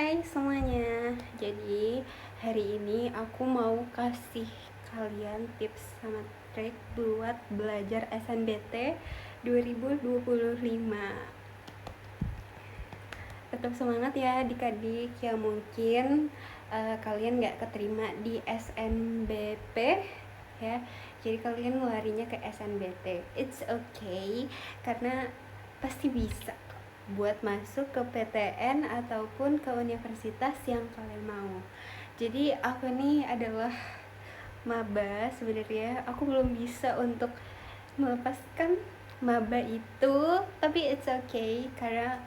Hai semuanya, jadi hari ini aku mau kasih kalian tips sama trik buat belajar SNBT 2025. Tetap semangat ya adik-adik yang mungkin kalian gak keterima di SNBP ya. Jadi kalian larinya ke SNBT. It's okay, karena pasti bisa buat masuk ke PTN ataupun ke universitas yang kalian mau. Jadi aku ini adalah maba sebenarnya. Aku belum bisa untuk melepaskan maba itu, tapi it's okay karena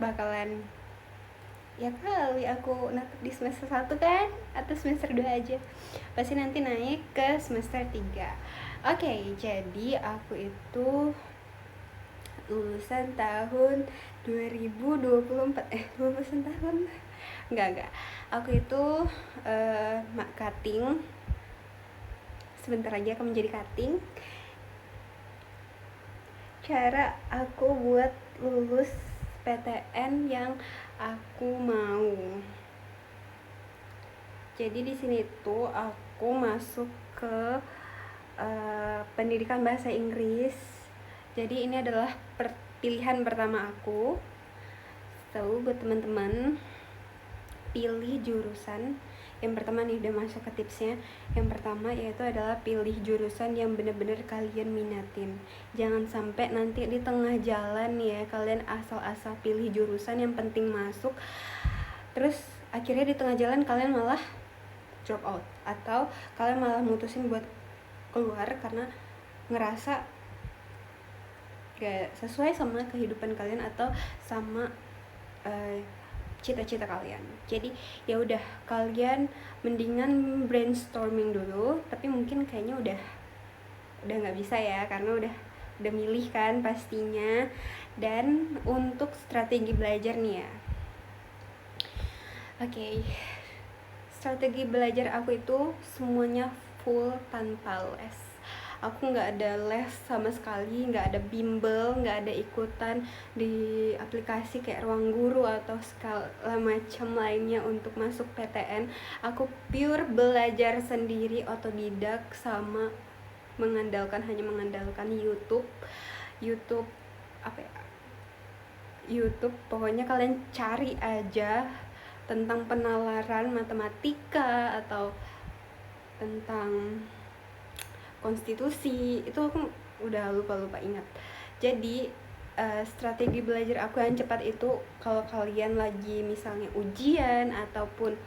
bakalan ya kali aku natap di semester 1 kan, atau semester 2 aja. Pasti nanti naik ke semester 3. Oke, jadi aku itu lulusan tahun 2024. Lulusan tahun enggak. Aku itu cutting. Sebentar lagi akan menjadi cutting. Cara aku buat lulus PTN yang aku mau. Jadi di sini tuh aku masuk ke pendidikan bahasa Inggris. Jadi ini adalah pilihan pertama aku. So buat teman-teman, pilih jurusan. Yang pertama nih, udah masuk ke tipsnya. Yang pertama yaitu adalah pilih jurusan yang benar-benar kalian minatin. Jangan sampai nanti di tengah jalan ya kalian asal-asal pilih jurusan yang penting masuk, terus akhirnya di tengah jalan kalian malah drop out, atau kalian malah mutusin buat keluar karena ngerasa gak sesuai sama kehidupan kalian atau sama cita-cita kalian. Jadi ya udah, kalian mendingan brainstorming dulu, tapi mungkin kayaknya udah nggak bisa ya karena udah milih kan pastinya. Dan untuk strategi belajar nih ya, oke, strategi belajar aku itu semuanya full tanpa les. Aku nggak ada les sama sekali, nggak ada bimbel, nggak ada ikutan di aplikasi kayak Ruang Guru atau segala macam lainnya untuk masuk PTN. Aku pure belajar sendiri, otodidak, sama hanya mengandalkan YouTube apa ya, YouTube. Pokoknya kalian cari aja tentang penalaran matematika atau tentang konstitusi, itu aku udah lupa ingat. Jadi strategi belajar aku yang cepat itu, kalau kalian lagi misalnya ujian ataupun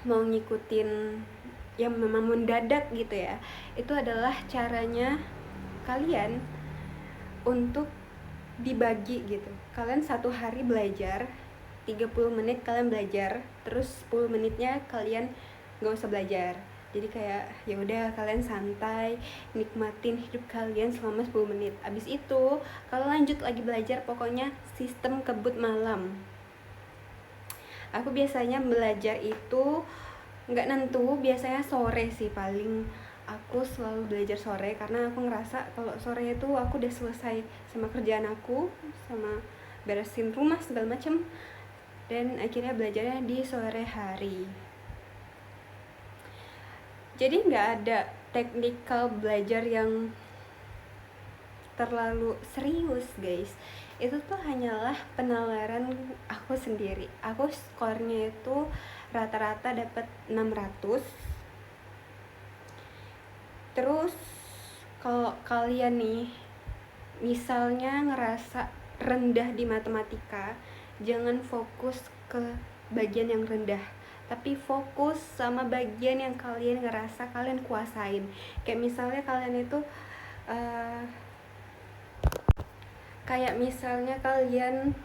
mau ngikutin yang memang mendadak gitu ya, itu adalah caranya kalian untuk dibagi gitu. Kalian satu hari belajar 30 menit kalian belajar, terus 10 menitnya kalian gak usah belajar. Jadi kayak ya udah, kalian santai nikmatin hidup kalian selama 10 menit. Abis itu kalau lanjut lagi belajar, pokoknya sistem kebut malam. Aku biasanya belajar itu nggak nentu, biasanya sore sih paling. Aku selalu belajar sore karena aku ngerasa kalau sore itu aku udah selesai sama kerjaan aku, sama beresin rumah segala macem, dan akhirnya belajarnya di sore hari. Jadi nggak ada technical belajar yang terlalu serius guys. Itu tuh hanyalah penalaran aku sendiri. Aku skornya itu rata-rata dapat 600. Terus kalau kalian nih misalnya ngerasa rendah di matematika, jangan fokus ke bagian yang rendah, tapi fokus sama bagian yang kalian ngerasa kalian kuasain. Kayak misalnya kalian itu kayak misalnya kalian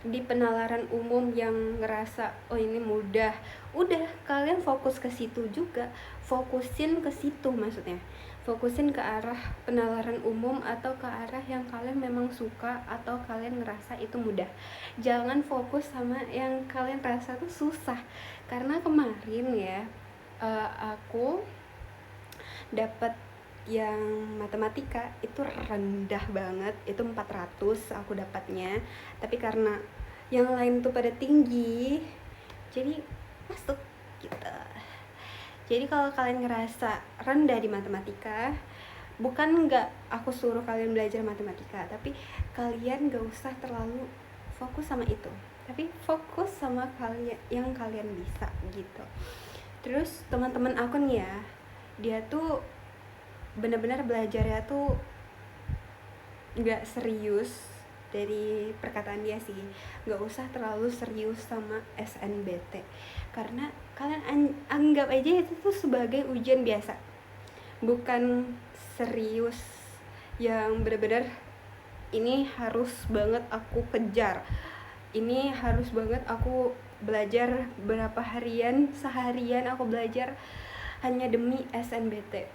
di penalaran umum yang ngerasa oh ini mudah, udah kalian fokus ke situ juga, fokusin ke situ, maksudnya fokusin ke arah penalaran umum atau ke arah yang kalian memang suka atau kalian ngerasa itu mudah. Jangan fokus sama yang kalian rasa tuh susah. Karena kemarin ya aku dapat yang matematika itu rendah banget, itu 400 aku dapatnya. Tapi karena yang lain tuh pada tinggi, jadi masuk gitu. Jadi kalau kalian ngerasa rendah di matematika, bukan nggak aku suruh kalian belajar matematika, tapi kalian nggak usah terlalu fokus sama itu, tapi fokus sama kalian yang kalian bisa gitu. Terus teman-teman aku nih ya, dia tuh benar-benar belajarnya tuh nggak serius. Dari perkataan dia sih, nggak usah terlalu serius sama SNBT, karena kalian anggap aja itu tuh sebagai ujian biasa, bukan serius yang benar-benar ini harus banget aku kejar, ini harus banget aku belajar berapa harian, seharian aku belajar hanya demi SNBT.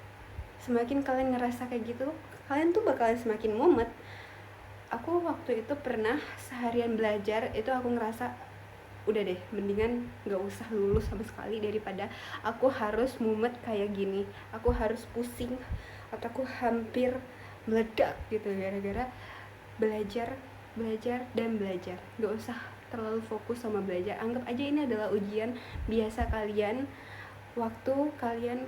Semakin kalian ngerasa kayak gitu, kalian tuh bakalan semakin mumet. Aku waktu itu pernah seharian belajar, itu aku ngerasa udah deh, mendingan gak usah lulus sama sekali daripada aku harus mumet kayak gini, aku harus pusing, otakku hampir meledak gitu gara-gara belajar dan belajar. Gak usah terlalu fokus sama belajar, anggap aja ini adalah ujian biasa kalian waktu kalian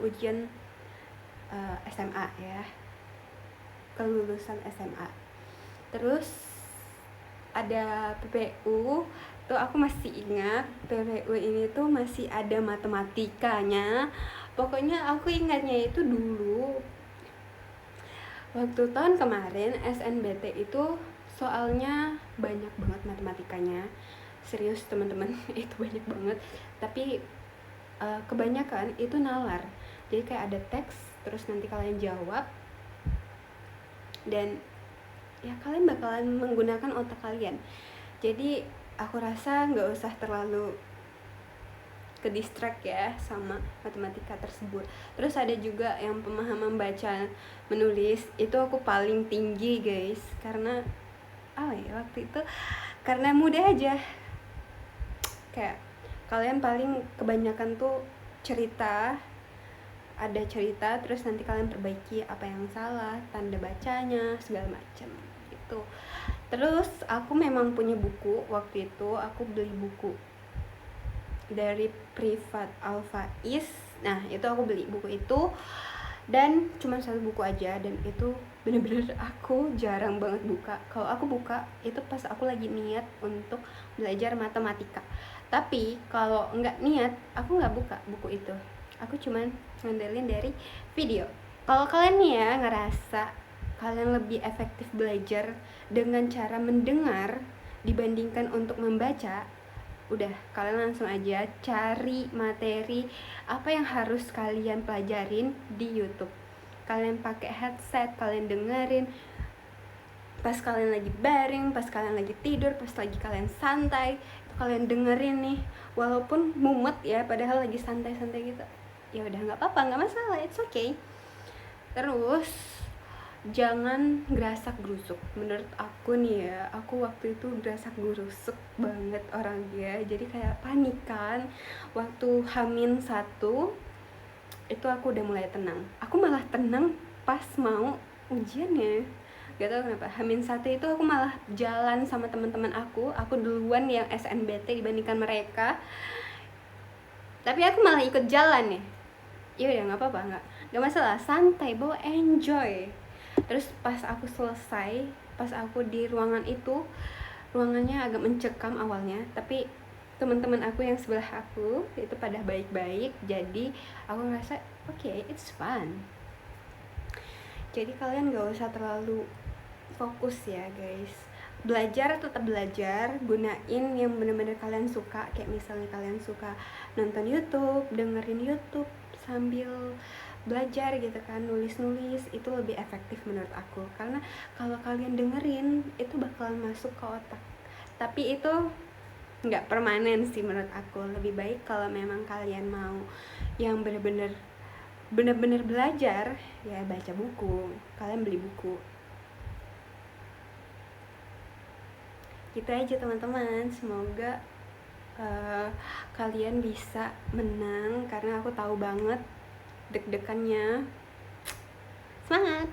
ujian SMA ya, kelulusan SMA. Terus ada PPU tuh, aku masih ingat PPU ini tuh masih ada matematikanya. Pokoknya aku ingatnya itu dulu waktu tahun kemarin SNBT itu soalnya banyak banget matematikanya, serius teman-teman. Itu banyak banget, tapi kebanyakan itu nalar. Jadi kayak ada teks, terus nanti kalian jawab, dan ya kalian bakalan menggunakan otak kalian. Jadi aku rasa nggak usah terlalu ke distract ya sama matematika tersebut. Terus ada juga yang pemahaman baca menulis, itu aku paling tinggi guys, karena waktu itu karena mudah aja, kayak kalian paling kebanyakan tuh cerita, ada cerita, terus nanti kalian perbaiki apa yang salah, tanda bacanya segala macam gitu. Terus aku memang punya buku, waktu itu aku beli buku dari Privat Alfaiz. Nah itu aku beli buku itu, dan cuma satu buku aja, dan itu bener-bener aku jarang banget buka. Kalau aku buka itu pas aku lagi niat untuk belajar matematika, tapi kalau nggak niat aku nggak buka buku itu, aku cuman ngandelin dari video. Kalau kalian nih ya ngerasa kalian lebih efektif belajar dengan cara mendengar dibandingkan untuk membaca, udah kalian langsung aja cari materi apa yang harus kalian pelajarin di YouTube. Kalian pakai headset, kalian dengerin pas kalian lagi baring, pas kalian lagi tidur, pas lagi kalian santai, itu kalian dengerin nih, walaupun mumet ya, padahal lagi santai-santai gitu. Ya udah nggak apa-apa, nggak masalah, it's okay. Terus jangan gerasak gerusuk. Menurut aku nih ya, aku waktu itu gerasak gerusuk banget orangnya, jadi kayak panikan. Waktu H-1 itu aku udah mulai tenang, aku malah tenang pas mau ujiannya, gak tau kenapa. H-1 itu aku malah jalan sama teman-teman aku duluan yang SNBT dibandingkan mereka, tapi aku malah ikut jalan ya. Ya udah nggak apa-apa, nggak masalah, santai, bawa enjoy. Terus pas aku selesai, pas aku di ruangan itu, ruangannya agak mencekam awalnya, tapi teman-teman aku yang sebelah aku itu pada baik-baik, jadi aku ngerasa okay, it's fun. Jadi kalian nggak usah terlalu fokus ya guys, belajar tetap belajar, gunain yang benar-benar kalian suka. Kayak misalnya kalian suka nonton YouTube, dengerin YouTube sambil belajar gitu kan, nulis-nulis, itu lebih efektif menurut aku. Karena kalau kalian dengerin itu bakalan masuk ke otak, tapi itu nggak permanen sih menurut aku. Lebih baik kalau memang kalian mau yang benar-benar belajar, ya baca buku, kalian beli buku. Gitu aja teman-teman, semoga kalian bisa menang, karena aku tahu banget deg-degannya. Semangat!